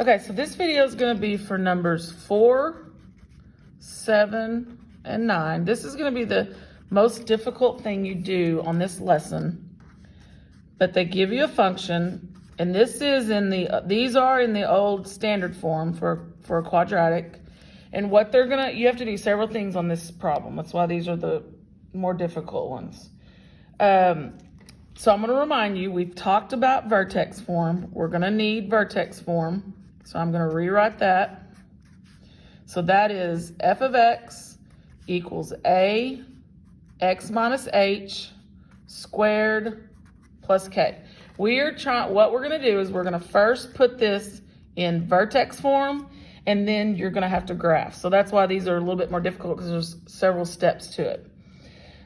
Okay, so this video is going to be for numbers 4, 7, and 9. This is going to be the most difficult thing you do on this lesson. But they give you a function, and these are in the old standard form for a quadratic. And what you have to do several things on this problem. That's why these are the more difficult ones. So I'm going to remind you, we've talked about vertex form. We're going to need vertex form. So I'm going to rewrite that. So that is f of x equals a x minus h squared plus k. What we're going to do is we're going to first put this in vertex form, and then you're going to have to graph. So that's why these are a little bit more difficult, because there's several steps to it.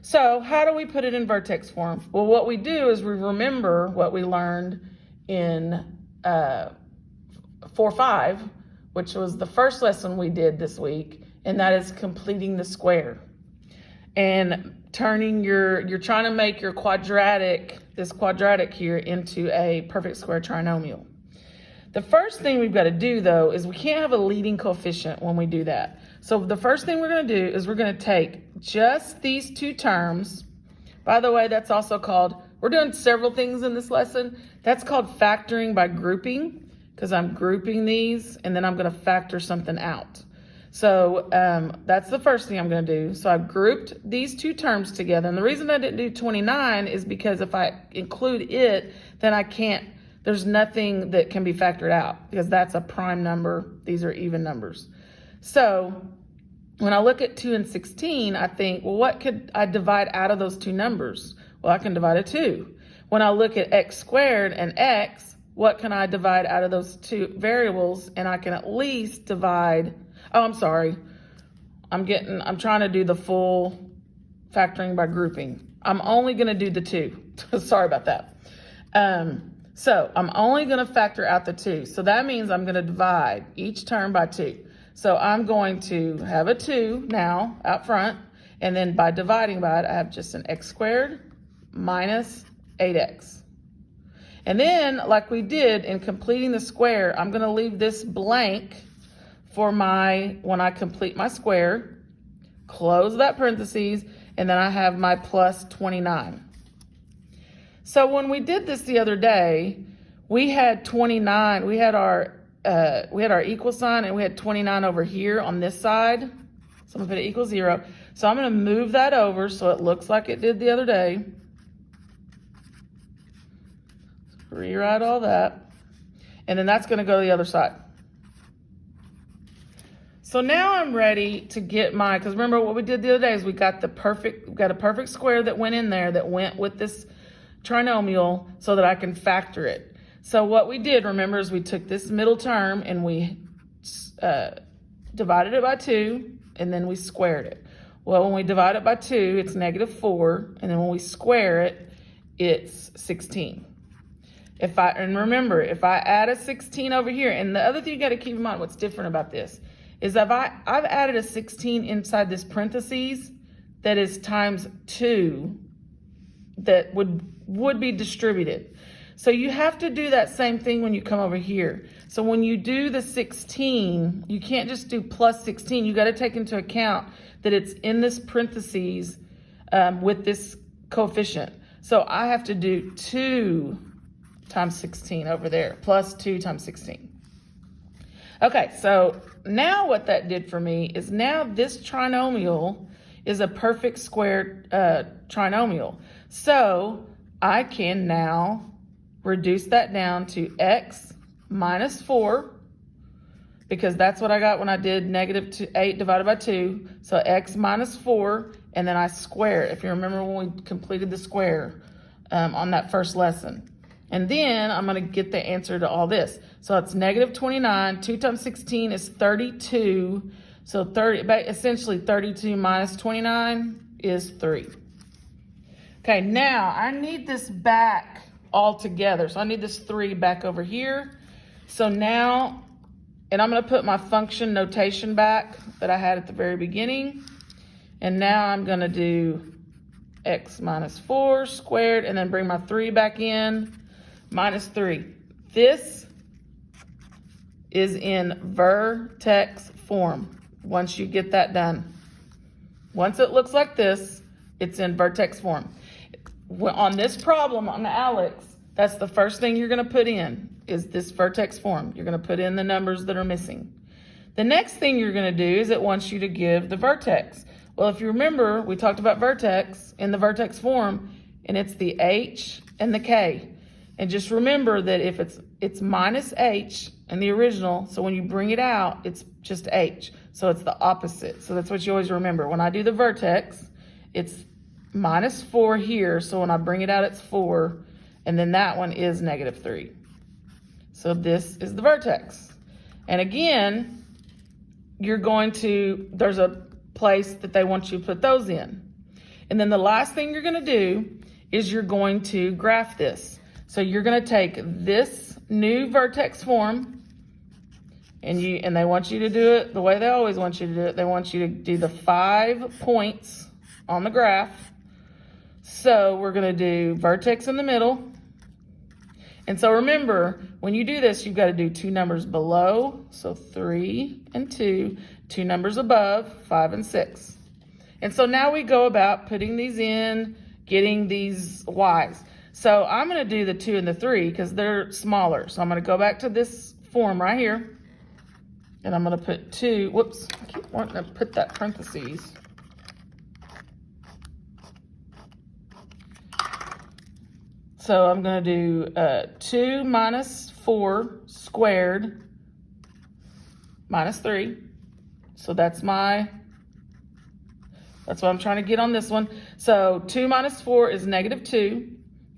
So how do we put it in vertex form? Well, what we do is we remember what we learned in 4-5, which was the first lesson we did this week, and that is completing the square. And you're trying to make your this quadratic here into a perfect square trinomial. The first thing we've got to do, though, is we can't have a leading coefficient when we do that. So the first thing we're going to do is we're going to take just these two terms. By the way, that's also called, we're doing several things in this lesson. That's called factoring by grouping, because I'm grouping these, and then I'm going to factor something out. So that's the first thing I'm going to do. So I've grouped these two terms together. And the reason I didn't do 29 is because if I include it, then there's nothing that can be factored out, because that's a prime number. These are even numbers. So when I look at 2 and 16, I think, well, what could I divide out of those two numbers? Well, I can divide a 2. When I look at x squared and x, what can I divide out of those two variables? And I can at least divide, I'm sorry. I'm trying to do the full factoring by grouping. I'm only going to do the 2. Sorry about that. So I'm only going to factor out the 2. So that means I'm going to divide each term by 2. So I'm going to have a 2 now out front. And then by dividing by it, I have just an x squared minus 8x. And then, like we did in completing the square, I'm going to leave this blank for when I complete my square, close that parentheses, and then I have my plus 29. So when we did this the other day, we had 29, we had our equal sign, and we had 29 over here on this side. So I'm gonna put it equals 0. So I'm gonna move that over so it looks like it did the other day. Rewrite all that. And then that's gonna go to the other side. So now I'm ready to get because remember what we did the other day is we got a perfect square that went in there that went with this trinomial so that I can factor it. So what we did, remember, is we took this middle term and we divided it by 2, and then we squared it. Well, when we divide it by 2, it's -4, and then when we square it, it's 16. And remember, if I add a 16 over here, and the other thing you got to keep in mind, what's different about this, is I've added a 16 inside this parentheses that is times 2 that would be distributed. So you have to do that same thing when you come over here. So when you do the 16, you can't just do plus 16. You got to take into account that it's in this parentheses with this coefficient. So I have to do 2 times 16 over there, plus 2 times 16. Okay, so now what that did for me is now this trinomial is a perfect square trinomial. So I can now reduce that down to x minus 4, because that's what I got when I did -8 divided by 2. So x minus 4, and then I square it, if you remember when we completed the square on that first lesson. And then I'm going to get the answer to all this. So it's -29. 2 times 16 is 32. So essentially 32 minus 29 is 3. Okay, now I need this back all together. So I need this 3 back over here. So now, and I'm going to put my function notation back that I had at the very beginning. And now I'm going to do x minus 4 squared, and then bring my 3 back in, minus 3. This is in vertex form once you get that done. Once it looks like this, it's in vertex form. On this problem on the Alex, that's the first thing you're going to put in is this vertex form. You're going to put in the numbers that are missing. The next thing you're going to do is it wants you to give the vertex. Well, if you remember, we talked about vertex in the vertex form, and it's the H and the K. And just remember that if it's minus H in the original, so when you bring it out, it's just H. So it's the opposite. So that's what you always remember. When I do the vertex, it's -4 here. So when I bring it out, it's 4. And then that one is -3. So this is the vertex. And again, there's a place that they want you to put those in. And then the last thing you're going to do is you're going to graph this. So you're going to take this new vertex form, and they want you to do it the way they always want you to do it. They want you to do the 5 points on the graph. So we're going to do vertex in the middle. And so remember, when you do this, you've got to do 2 numbers below, so 3 and 2, 2 numbers above, 5 and 6. And so now we go about putting these in, getting these Y's. So I'm going to do the 2 and the 3 because they're smaller. So I'm going to go back to this form right here, and I'm going to put 2. Whoops, I keep wanting to put that parentheses. So I'm going to do 2 minus 4 squared minus 3. So that's what I'm trying to get on this one. So 2 minus 4 is -2.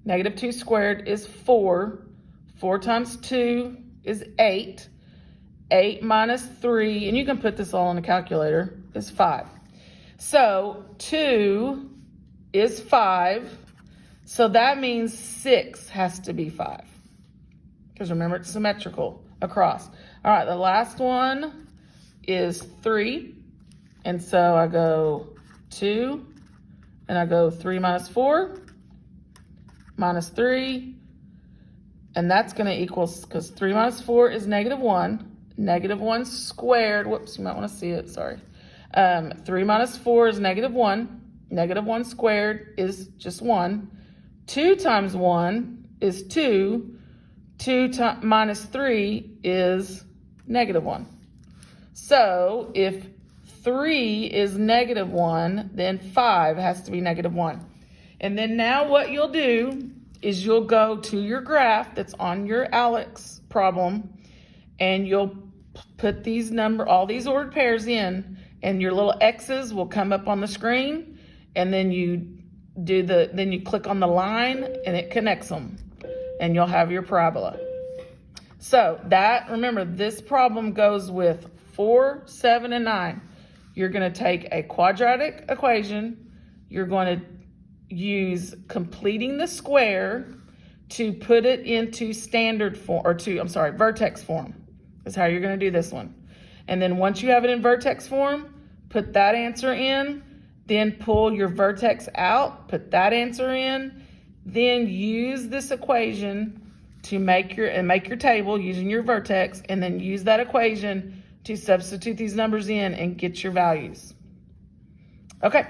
-2 squared is 4. 4 times 2 is 8. 8 minus 3, and you can put this all in a calculator, is 5. So 2 is 5. So that means 6 has to be 5. Because remember, it's symmetrical across. All right, the last one is 3. And so I go 2, and I go 3 minus 4, minus 3. And that's going to equal, because 3 minus 4 is -1. -1 squared, whoops, you might want to see it, sorry. 3 minus 4 is -1. -1 squared is just 1. 2 times 1 is 2. 2 minus 3 is -1. So if 3 is -1, then 5 has to be -1. And then now what you'll do is you'll go to your graph that's on your Alex problem, and you'll put all these ordered pairs in, and your little X's will come up on the screen, and then you click on the line and it connects them, and you'll have your parabola. So remember, this problem goes with 4, 7, and 9. You're going to take a quadratic equation. You're going to use completing the square to put it into standard form, vertex form. Is how you're going to do this one. And then once you have it in vertex form, put that answer in. Then pull your vertex out, put that answer in, then use this equation to make your table using your vertex, and then use that equation to substitute these numbers in and get your values. Okay.